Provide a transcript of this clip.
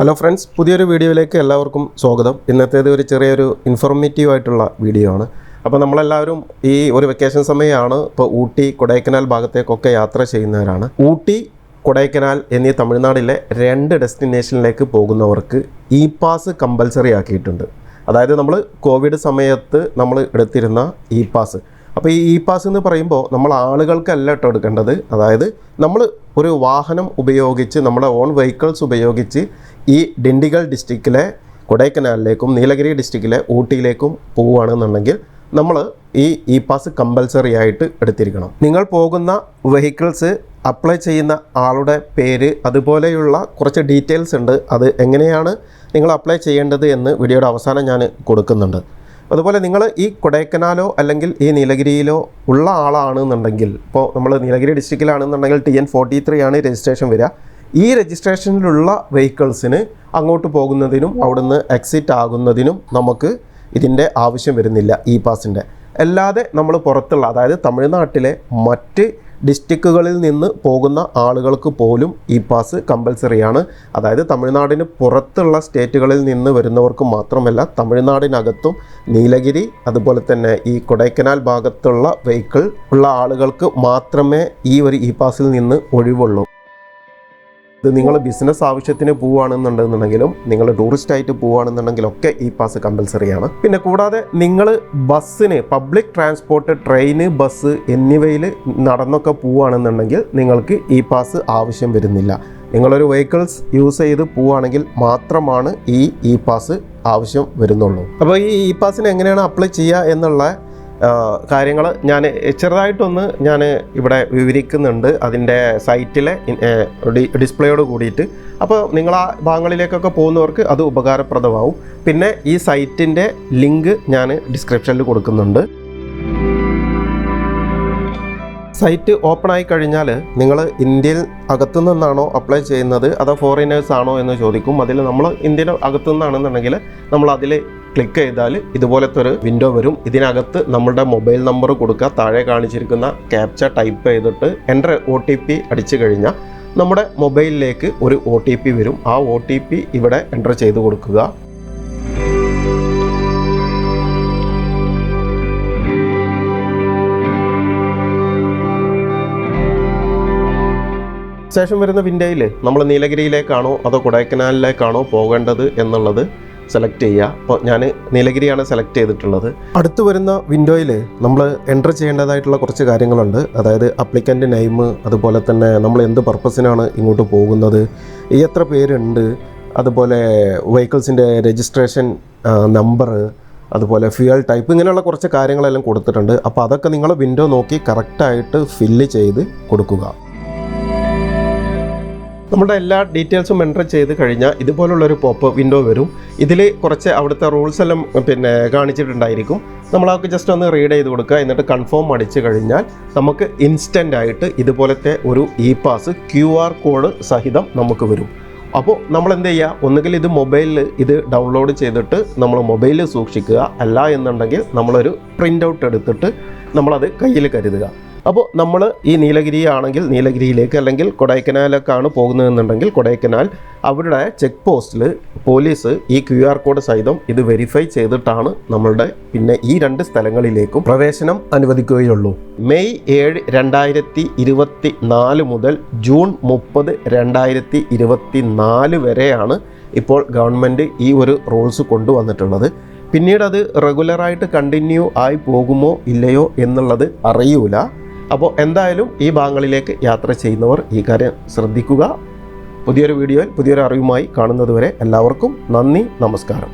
Hello friends, പുതിയൊരു വീഡിയോയിലേക്ക് എല്ലാവർക്കും സ്വാഗതം. ഇന്നത്തേത് ഒരു ചെറിയൊരു ഇൻഫോർമേറ്റീവ് ആയിട്ടുള്ള വീഡിയോ ആണ്. അപ്പോൾ നമ്മളെല്ലാവരും ഈ ഒരു വെക്കേഷൻ സമയമാണ് ഇപ്പോൾ ഊട്ടി കൊടൈക്കനാൽ ഭാഗത്തേക്കൊക്കെ യാത്ര ചെയ്യുന്നവരാണ്. ഊട്ടി കൊടൈക്കനാൽ എന്നീ തമിഴ്നാട്ടിലെ 2 ഡെസ്റ്റിനേഷനിലേക്ക് പോകുന്നവർക്ക് ഇ പാസ് കമ്പൽസറി ആക്കിയിട്ടുണ്ട്. അതായത് നമ്മൾ കോവിഡ് സമയത്ത് നമ്മൾ എടുത്തിരുന്ന ഇ പാസ്. അപ്പോൾ ഈ ഇ പാസ് എന്ന് പറയുമ്പോൾ നമ്മൾ ആളുകൾക്കല്ല എടുക്കേണ്ടത്. അതായത് നമ്മൾ ഒരു വാഹനം ഉപയോഗിച്ച് നമ്മുടെ ഓൺ വെഹിക്കിൾസ് ഉപയോഗിച്ച് ഈ ഡിണ്ടിഗൽ ഡിസ്ട്രിക്റ്റിലെ കൊടൈക്കനാലിലേക്കും നീലഗിരി ഡിസ്ട്രിക്റ്റിലെ ഊട്ടിയിലേക്കും പോവുകയാണെന്നുണ്ടെങ്കിൽ നമ്മൾ ഈ ഇ പാസ് കമ്പൽസറി ആയിട്ട് എടുത്തിരിക്കണം. നിങ്ങൾ പോകുന്ന വെഹിക്കിൾസ് അപ്ലൈ ചെയ്യുന്ന ആളുടെ പേര് അതുപോലെയുള്ള കുറച്ച് ഡീറ്റെയിൽസ് ഉണ്ട്. അത് എങ്ങനെയാണ് നിങ്ങൾ അപ്ലൈ ചെയ്യേണ്ടത് എന്ന് വീഡിയോയുടെ അവസാനം ഞാൻ കൊടുക്കുന്നുണ്ട്. അതുപോലെ നിങ്ങൾ ഈ കൊടൈക്കനാലോ അല്ലെങ്കിൽ ഈ നീലഗിരിയിലോ ഉള്ള ആളാണെന്നുണ്ടെങ്കിൽ, ഇപ്പോൾ നമ്മൾ നീലഗിരി ഡിസ്ട്രിക്റ്റിലാണെന്നുണ്ടെങ്കിൽ TN 43 ആണ് രജിസ്ട്രേഷൻ വരിക. ഈ രജിസ്ട്രേഷനിലുള്ള വെഹിക്കിൾസിന് അങ്ങോട്ട് പോകുന്നതിനും അവിടുന്ന് എക്സിറ്റ് ആകുന്നതിനും നമുക്ക് ഇതിൻ്റെ ആവശ്യം വരുന്നില്ല ഇ പാസിൻ്റെ. അല്ലാതെ നമ്മൾ പുറത്തുള്ള, അതായത് തമിഴ്നാട്ടിലെ മറ്റ് ഡിസ്ട്രിക്റ്റുകളിൽ നിന്ന് പോകുന്ന ആളുകൾക്ക് പോലും ഇ പാസ് കമ്പൽസറിയാണ്. അതായത് തമിഴ്നാടിന് പുറത്തുള്ള സ്റ്റേറ്റുകളിൽ നിന്ന് വരുന്നവർക്ക് മാത്രമല്ല, തമിഴ്നാടിനകത്തും നീലഗിരി അതുപോലെ തന്നെ ഈ കൊടൈക്കനാൽ ഭാഗത്തുള്ള വെഹിക്കിൾ ഉള്ള ആളുകൾക്ക് മാത്രമേ ഈ ഒരു ഇ പാസിൽ നിന്ന് ഒഴിവുള്ളൂ. ഇത് നിങ്ങൾ ബിസിനസ് ആവശ്യത്തിന് പോവുകയാണെന്നുണ്ടെന്നുണ്ടെങ്കിലും നിങ്ങൾ ടൂറിസ്റ്റായിട്ട് പോവുകയാണെന്നുണ്ടെങ്കിലൊക്കെ ഇ പാസ് കമ്പൽസറിയാണ്. പിന്നെ കൂടാതെ നിങ്ങൾ ബസ്സിന്, പബ്ലിക് ട്രാൻസ്പോർട്ട്, ട്രെയിന്, ബസ് എന്നിവയിൽ നടന്നൊക്കെ പോവുകയാണെന്നുണ്ടെങ്കിൽ നിങ്ങൾക്ക് ഇ പാസ് ആവശ്യം വരുന്നില്ല. നിങ്ങളൊരു വെഹിക്കിൾസ് യൂസ് ചെയ്ത് പോവുകയാണെങ്കിൽ മാത്രമാണ് ഈ ഇ പാസ് ആവശ്യം വരുന്നുള്ളൂ. അപ്പോൾ ഈ ഇ പാസിന് എങ്ങനെയാണ് അപ്ലൈ ചെയ്യുക എന്നുള്ള കാര്യങ്ങൾ ഞാൻ ചെറുതായിട്ടൊന്ന് ഇവിടെ വിവരിക്കുന്നുണ്ട് അതിൻ്റെ സൈറ്റിലെ ഡിസ്പ്ലേയോട് കൂടിയിട്ട്. അപ്പോൾ നിങ്ങൾ ആ ഭാഗങ്ങളിലേക്കൊക്കെ പോകുന്നവർക്ക് അത് ഉപകാരപ്രദമാവും. പിന്നെ ഈ സൈറ്റിൻ്റെ ലിങ്ക് ഞാൻ ഡിസ്ക്രിപ്ഷനിൽ കൊടുക്കുന്നുണ്ട്. സൈറ്റ് ഓപ്പൺ ആയി കഴിഞ്ഞാൽ നിങ്ങൾ ഇന്ത്യയിൽ അകത്തു നിന്നാണോ അപ്ലൈ ചെയ്യുന്നത് അതോ ഫോറിനേഴ്സ് ആണോ എന്ന് ചോദിക്കും. അതിൽ നമ്മൾ ഇന്ത്യയുടെ അകത്തു നിന്നാണെന്നുണ്ടെങ്കിൽ നമ്മൾ അതിൽ ക്ലിക്ക് ചെയ്താൽ ഇതുപോലത്തെ ഒരു വിൻഡോ വരും. ഇതിനകത്ത് നമ്മളുടെ മൊബൈൽ നമ്പർ കൊടുക്കുക. താഴെ കാണിച്ചിരിക്കുന്ന ക്യാപ്ച ടൈപ്പ് ചെയ്തിട്ട് എൻ്റർ OTP അടിച്ചു കഴിഞ്ഞാൽ നമ്മുടെ മൊബൈലിലേക്ക് ഒരു OTP വരും. ആ OTP ഇവിടെ എൻ്റർ ചെയ്ത് കൊടുക്കുക. ശേഷം വരുന്ന വിൻഡോയിൽ നമ്മൾ നീലഗിരിയിലേക്കാണോ അതോ കൊടൈക്കനാലിലേക്കാണോ പോകേണ്ടത് എന്നുള്ളത് സെലക്ട് ചെയ്യുക. അപ്പോൾ ഞാൻ നീലഗിരിയാണ് സെലക്ട് ചെയ്തിട്ടുള്ളത്. അടുത്ത് വരുന്ന വിൻഡോയിൽ നമ്മൾ എൻ്റർ ചെയ്യേണ്ടതായിട്ടുള്ള കുറച്ച് കാര്യങ്ങളുണ്ട്. അതായത് അപ്ലിക്കൻ്റ് നെയിം, അതുപോലെ തന്നെ നമ്മൾ എന്ത് പർപ്പസിനാണ് ഇങ്ങോട്ട് പോകുന്നത്, എത്ര പേരുണ്ട്, അതുപോലെ വെഹിക്കിൾസിൻ്റെ രജിസ്ട്രേഷൻ നമ്പർ, അതുപോലെ ഫ്യൂൽ ടൈപ്പ്, ഇങ്ങനെയുള്ള കുറച്ച് കാര്യങ്ങളെല്ലാം കൊടുത്തിട്ടുണ്ട്. അപ്പോൾ അതൊക്കെ നിങ്ങൾ വിൻഡോ നോക്കി കറക്റ്റായിട്ട് ഫില്ല് ചെയ്ത് കൊടുക്കുക. നമ്മുടെ എല്ലാ ഡീറ്റെയിൽസും എൻ്റർ ചെയ്ത് കഴിഞ്ഞാൽ ഇതുപോലുള്ളൊരു പോപ്പ് വിൻഡോ വരും. ഇതിൽ കുറച്ച് അവിടുത്തെ റൂൾസ് എല്ലാം കാണിച്ചിട്ടുണ്ടായിരിക്കും. നമ്മളതൊക്കെ ജസ്റ്റ് ഒന്ന് റീഡ് ചെയ്ത് കൊടുക്കുക. എന്നിട്ട് കൺഫേം അടിച്ചു കഴിഞ്ഞാൽ നമുക്ക് ഇൻസ്റ്റൻ്റ് ആയിട്ട് ഇതുപോലത്തെ ഒരു ഇ പാസ് QR കോഡ് സഹിതം നമുക്ക് വരും. അപ്പോൾ നമ്മൾ എന്ത് ചെയ്യുക, ഒന്നുകിൽ ഇത് മൊബൈലിൽ ഇത് ഡൗൺലോഡ് ചെയ്തിട്ട് നമ്മൾ മൊബൈലിൽ സൂക്ഷിക്കുക. അല്ല എന്നുണ്ടെങ്കിൽ നമ്മളൊരു പ്രിൻ്റ് ഔട്ട് എടുത്തിട്ട് നമ്മളത് കയ്യിൽ കരുതുക. അപ്പോൾ നമ്മൾ ഈ നീലഗിരി ആണെങ്കിൽ നീലഗിരിയിലേക്ക്, അല്ലെങ്കിൽ കൊടൈക്കനാലൊക്കെയാണ് പോകുന്നതെന്നുണ്ടെങ്കിൽ കൊടൈക്കനാൽ, അവരുടെ ചെക്ക് പോസ്റ്റിൽ പോലീസ് ഈ QR കോഡ് സഹിതം ഇത് വെരിഫൈ ചെയ്തിട്ടാണ് നമ്മളുടെ പിന്നെ ഈ 2 സ്ഥലങ്ങളിലേക്കും പ്രവേശനം അനുവദിക്കുകയുള്ളൂ. മെയ് 7, 2024 മുതൽ ജൂൺ 30, 2024 വരെയാണ് ഇപ്പോൾ ഗവൺമെൻറ് ഈ ഒരു റൂൾസ് കൊണ്ടുവന്നിട്ടുള്ളത്. പിന്നീട് അത് റെഗുലറായിട്ട് കണ്ടിന്യൂ ആയി പോകുമോ ഇല്ലയോ എന്നുള്ളത് അറിയൂല. അപ്പോൾ എന്തായാലും ഈ ഭാഗങ്ങളിലേക്ക് യാത്ര ചെയ്യുന്നവർ ഈ കാര്യം ശ്രദ്ധിക്കുക. പുതിയൊരു വീഡിയോയിൽ പുതിയൊരു അറിവുമായി കാണുന്നതുവരെ എല്ലാവർക്കും നന്ദി, നമസ്കാരം.